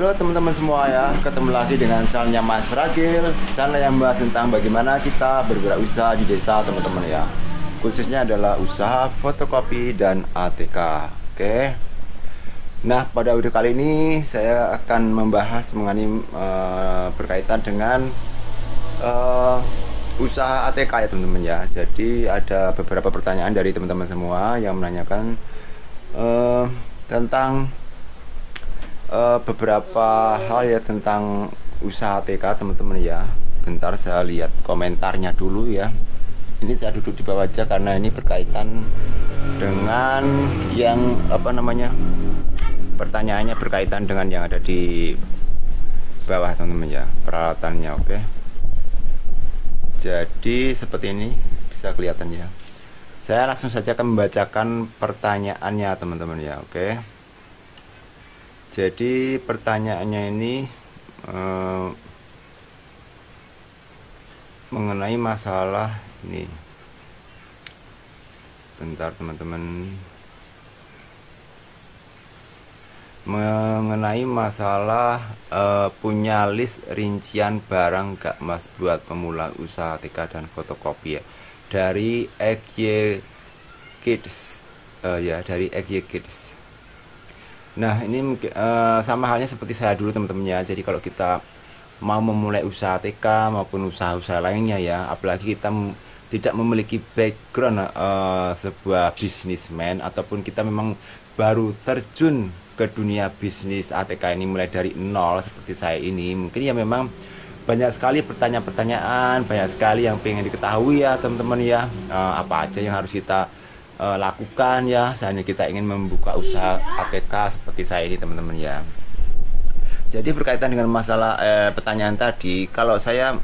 Halo teman-teman semua ya, ketemu lagi dengan channelnya Mas Ragil, channel yang membahas tentang bagaimana kita bergerak usaha di desa teman-teman ya. Khususnya adalah usaha fotokopi dan ATK. Oke. Nah, pada video kali ini saya akan membahas mengenai berkaitan dengan usaha ATK ya teman-teman ya. Jadi ada beberapa pertanyaan dari teman-teman semua yang menanyakan tentang beberapa hal ya tentang usaha ATK teman-teman ya. Bentar saya lihat komentarnya dulu ya. Ini saya duduk di bawah aja karena ini berkaitan dengan yang pertanyaannya berkaitan dengan yang ada di bawah teman-teman ya, peralatannya. Oke. Jadi seperti ini bisa kelihatan ya. Saya langsung saja akan membacakan pertanyaannya teman-teman ya. Oke. Jadi pertanyaannya ini mengenai masalah ini. Sebentar teman-teman. Mengenai masalah punya list rincian barang gak Mas buat pemula usaha ATK dan fotokopi ya. Dari XY Kids ya, dari XY Kids. Nah ini sama halnya seperti saya dulu teman-teman ya. Jadi kalau kita mau memulai usaha ATK maupun usaha-usaha lainnya ya, apalagi kita tidak memiliki background sebuah bisnismen ataupun kita memang baru terjun ke dunia bisnis ATK ini mulai dari nol seperti saya ini, mungkin ya memang banyak sekali pertanyaan-pertanyaan, banyak sekali yang pengen diketahui ya teman-teman ya. Apa aja yang harus kita lakukan ya, seandainya kita ingin membuka usaha ATK seperti saya ini teman-teman ya. Jadi berkaitan dengan masalah pertanyaan tadi, kalau saya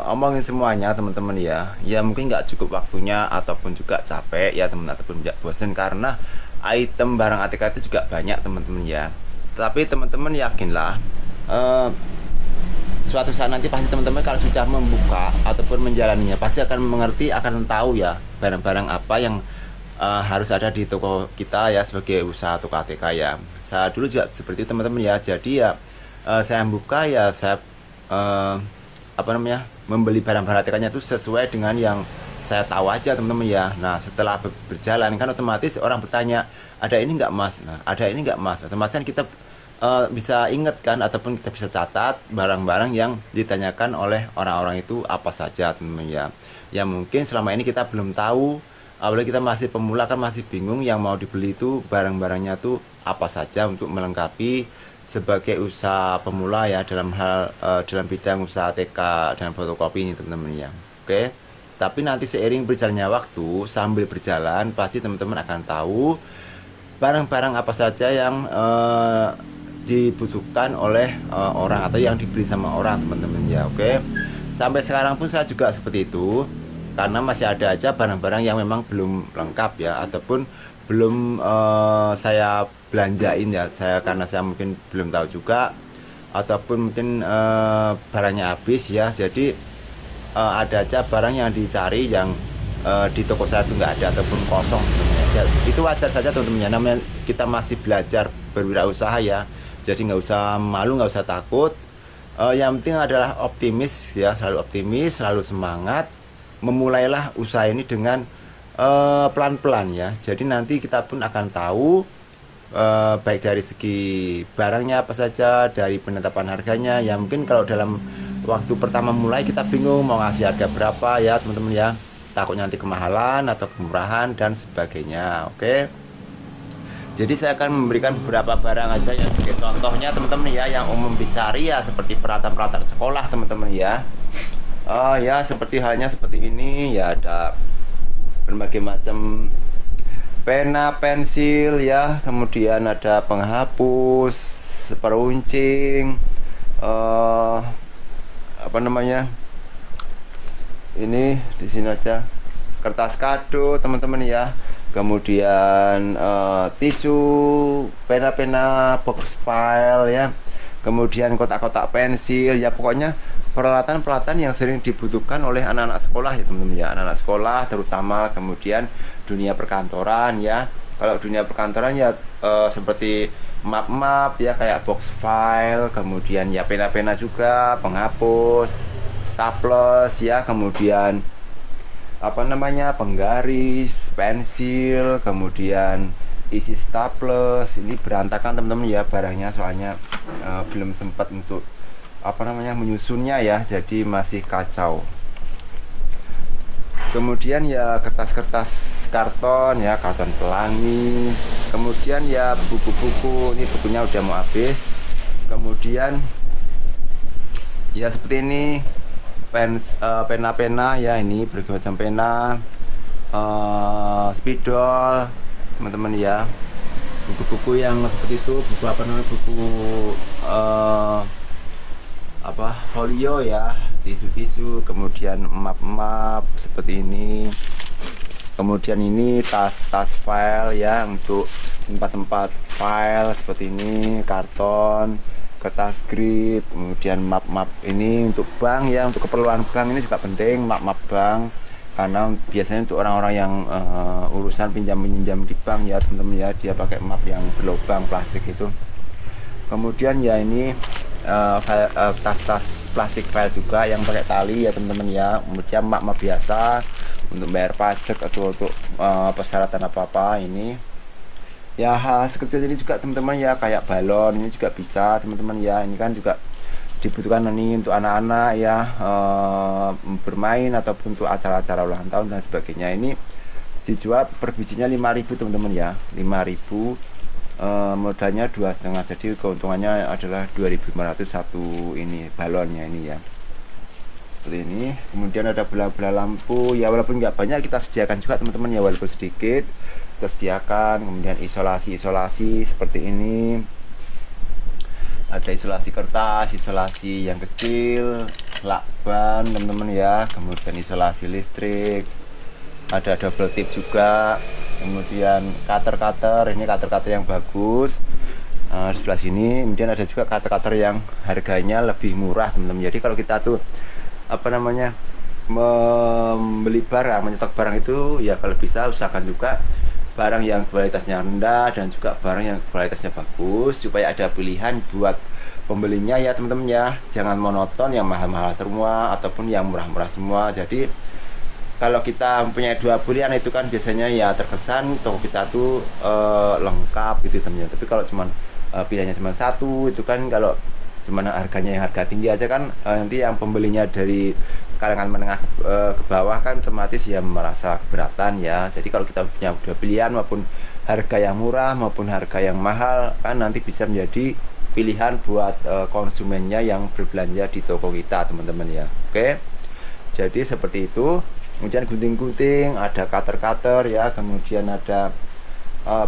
omongin semuanya teman-teman ya, ya mungkin nggak cukup waktunya ataupun juga capek ya teman-teman, ataupun juga bosan karena item barang ATK itu juga banyak teman-teman ya. Tapi teman-teman yakinlah suatu saat nanti pasti teman-teman kalau sudah membuka ataupun menjalaninya pasti akan mengerti, akan tahu ya barang-barang apa yang harus ada di toko kita ya sebagai usaha toko ATK ya. Saya dulu juga seperti itu teman-teman ya. Jadi ya saya buka ya saya membeli barang-barang ATK-nya itu sesuai dengan yang saya tahu aja teman-teman ya. Nah setelah berjalan kan otomatis orang bertanya, ada ini nggak Mas? Nah ada ini nggak Mas? Otomatis kan kita bisa ingat kan ataupun kita bisa catat barang-barang yang ditanyakan oleh orang-orang itu apa saja teman-teman ya. Ya mungkin selama ini kita belum tahu, apalagi kita masih pemula kan masih bingung yang mau dibeli itu barang-barangnya tuh apa saja untuk melengkapi sebagai usaha pemula ya dalam hal dalam bidang usaha ATK dan fotokopi ini teman-teman ya. Oke. Tapi nanti seiring berjalannya waktu, sambil berjalan pasti teman-teman akan tahu barang-barang apa saja yang dibutuhkan oleh orang atau yang dibeli sama orang teman-teman ya. Oke. Sampai sekarang pun saya juga seperti itu karena masih ada aja barang-barang yang memang belum lengkap ya ataupun belum saya belanjain ya. Karena saya mungkin belum tahu juga ataupun mungkin barangnya habis ya. Jadi ada aja barang yang dicari yang di toko saya itu nggak ada ataupun kosong ya. Itu wajar saja teman-teman ya, namanya kita masih belajar berwirausaha ya. Jadi nggak usah malu, nggak usah takut. Yang penting adalah optimis ya, selalu optimis, selalu semangat. Memulailah usaha ini dengan pelan-pelan ya. Jadi nanti kita pun akan tahu baik dari segi barangnya apa saja, dari penetapan harganya. Ya mungkin kalau dalam waktu pertama mulai kita bingung mau ngasih harga berapa ya teman-teman ya. Takutnya nanti kemahalan atau kemurahan dan sebagainya. Oke. Jadi saya akan memberikan beberapa barang aja ya sebagai contohnya teman-teman ya yang umum dicari ya, seperti peralatan-peralatan sekolah teman-teman ya. Ya seperti halnya seperti ini ya, ada berbagai macam pena, pensil ya, kemudian ada penghapus, peruncing, ini di sini aja kertas kado teman-teman ya. Kemudian tisu, pena-pena, box file ya, kemudian kotak-kotak pensil ya, pokoknya peralatan-peralatan yang sering dibutuhkan oleh anak-anak sekolah ya teman-teman ya, anak-anak sekolah terutama, kemudian dunia perkantoran ya. Kalau dunia perkantoran ya seperti map-map ya, kayak box file, kemudian ya pena-pena juga, penghapus, staples ya, kemudian apa namanya, penggaris, pensil, kemudian isi staples. Ini berantakan teman-teman ya barangnya, soalnya belum sempat untuk apa namanya menyusunnya ya, jadi masih kacau. Kemudian ya kertas-kertas karton ya, karton pelangi. Kemudian ya buku-buku, ini bukunya udah mau habis. Kemudian ya seperti ini pena-pena ya, ini berbagai macam pena, spidol teman-teman ya. Buku-buku yang seperti itu, buku apa namanya, buku folio ya, tisu-tisu, kemudian map-map seperti ini. Kemudian ini tas file ya, untuk tempat-tempat file seperti ini, karton, kertas grip, kemudian map-map ini untuk bank ya, untuk keperluan bank ini juga penting, map-map bank, karena biasanya untuk orang-orang yang urusan pinjam-pinjam di bank ya teman-teman ya, dia pakai map yang berlubang plastik itu. Kemudian ya ini tas-tas plastik file juga yang pakai tali ya teman-teman ya. Kemudian map-map biasa untuk bayar pajak atau untuk persyaratan apa-apa ini ya. Hal sekecil ini juga teman-teman ya, kayak balon ini juga bisa teman-teman ya. Ini kan juga dibutuhkan nih untuk anak-anak ya, bermain ataupun untuk acara-acara ulang tahun dan sebagainya. Ini dijual per bijinya 5.000 teman-teman ya, 5.000. Modalnya 2,5, jadi keuntungannya adalah 2.500 satu ini balonnya ini ya, seperti ini. Kemudian ada bola-bola lampu ya, walaupun nggak banyak kita sediakan juga teman-teman ya, walaupun sedikit kita sediakan. Kemudian isolasi seperti ini, ada isolasi kertas, isolasi yang kecil, lakban teman-teman ya. Kemudian isolasi listrik, ada double tip juga. Kemudian cutter, ini cutter yang bagus di sebelah sini. Kemudian ada juga cutter yang harganya lebih murah teman-teman. Jadi kalau kita tuh apa namanya membeli barang, menyetok barang itu ya, kalau bisa usahakan juga barang yang kualitasnya rendah dan juga barang yang kualitasnya bagus, supaya ada pilihan buat pembelinya ya teman-teman ya. Jangan monoton yang mahal-mahal semua ataupun yang murah-murah semua. Jadi kalau kita mempunyai dua pilihan itu kan biasanya ya terkesan toko kita tuh lengkap gitu teman-teman. Tapi kalau cuman pilihannya cuma satu, itu kan kalau cuman harganya yang harga tinggi aja kan, nanti yang pembelinya dari kalangan menengah ke bawah kan otomatis ya merasa keberatan ya. Jadi kalau kita punya dua pilihan, maupun harga yang murah maupun harga yang mahal, kan nanti bisa menjadi pilihan buat konsumennya yang berbelanja di toko kita teman-teman ya. Oke, jadi seperti itu. Kemudian gunting-gunting, ada cutter ya, kemudian ada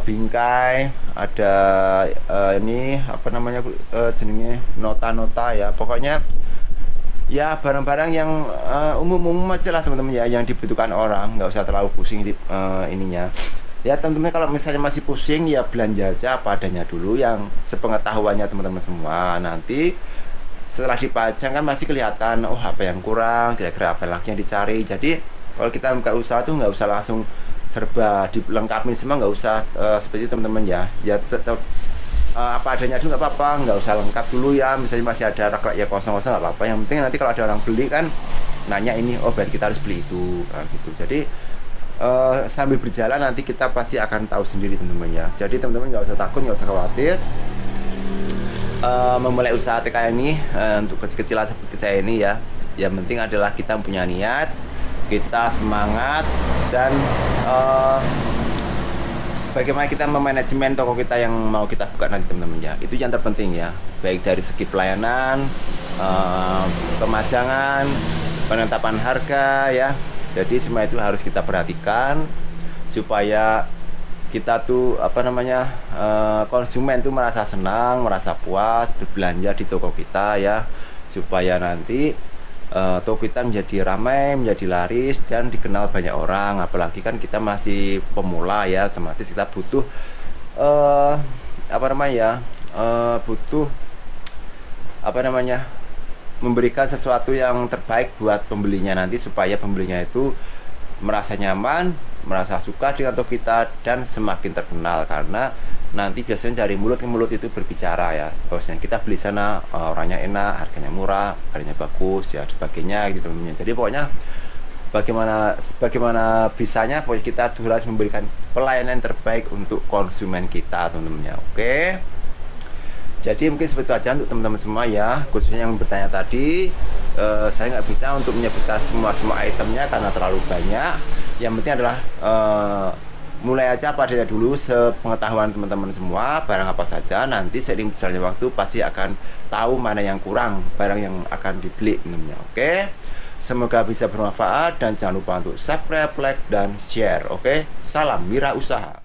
bingkai, ada ini apa namanya jenenge, nota-nota ya. Pokoknya ya barang-barang yang umum-umum aja lah teman-teman ya, yang dibutuhkan orang, nggak usah terlalu pusing di ininya ya teman-teman. Kalau misalnya masih pusing ya belanja aja apa adanya dulu, yang sepengetahuannya teman-teman semua. Nanti setelah dipajang kan masih kelihatan, oh apa yang kurang, kira-kira apa lagi yang dicari. Jadi kalau kita buka usaha tuh nggak usah langsung serba dilengkapi semua, nggak usah seperti itu teman-teman ya. Ya tetap apa adanya dulu nggak apa-apa, nggak usah lengkap dulu ya. Misalnya masih ada rak ya kosong-kosong nggak apa-apa. Yang penting nanti kalau ada orang beli kan nanya ini, oh berarti kita harus beli itu, gitu. Jadi sambil berjalan nanti kita pasti akan tahu sendiri teman-teman ya. Jadi teman-teman nggak usah takut, nggak usah khawatir memulai usaha TK ini untuk kecil-kecilan seperti saya ini ya. Yang penting adalah kita punya niat, kita semangat, dan bagaimana kita memanajemen toko kita yang mau kita buka nanti teman-teman ya. Itu yang terpenting ya, baik dari segi pelayanan, pemajangan, penetapan harga ya. Jadi semua itu harus kita perhatikan supaya kita tuh apa namanya konsumen tuh merasa senang, merasa puas berbelanja di toko kita ya, supaya nanti toko kita menjadi ramai, menjadi laris, dan dikenal banyak orang. Apalagi kan kita masih pemula ya, otomatis kita butuh butuh memberikan sesuatu yang terbaik buat pembelinya nanti, supaya pembelinya itu merasa nyaman, merasa suka dengan toko kita dan semakin terkenal, karena nanti biasanya dari mulut ke mulut itu berbicara ya, bahwasanya kita beli sana orangnya enak, harganya murah, harganya bagus ya, sebagainya gitu teman-teman. Jadi pokoknya bagaimana bisanya, pokoknya kita harus memberikan pelayanan terbaik untuk konsumen kita teman-teman ya. Oke, jadi mungkin seperti itu aja untuk teman-teman semua ya, khususnya yang bertanya tadi. Saya nggak bisa untuk menyebutkan semua itemnya karena terlalu banyak. Yang penting adalah mulai aja padanya dulu, sepengetahuan teman-teman semua barang apa saja. Nanti seiring berjalannya waktu pasti akan tahu mana yang kurang, barang yang akan dibeli teman-teman. Oke, semoga bisa bermanfaat dan jangan lupa untuk subscribe, like, dan share. Oke, salam wirausaha.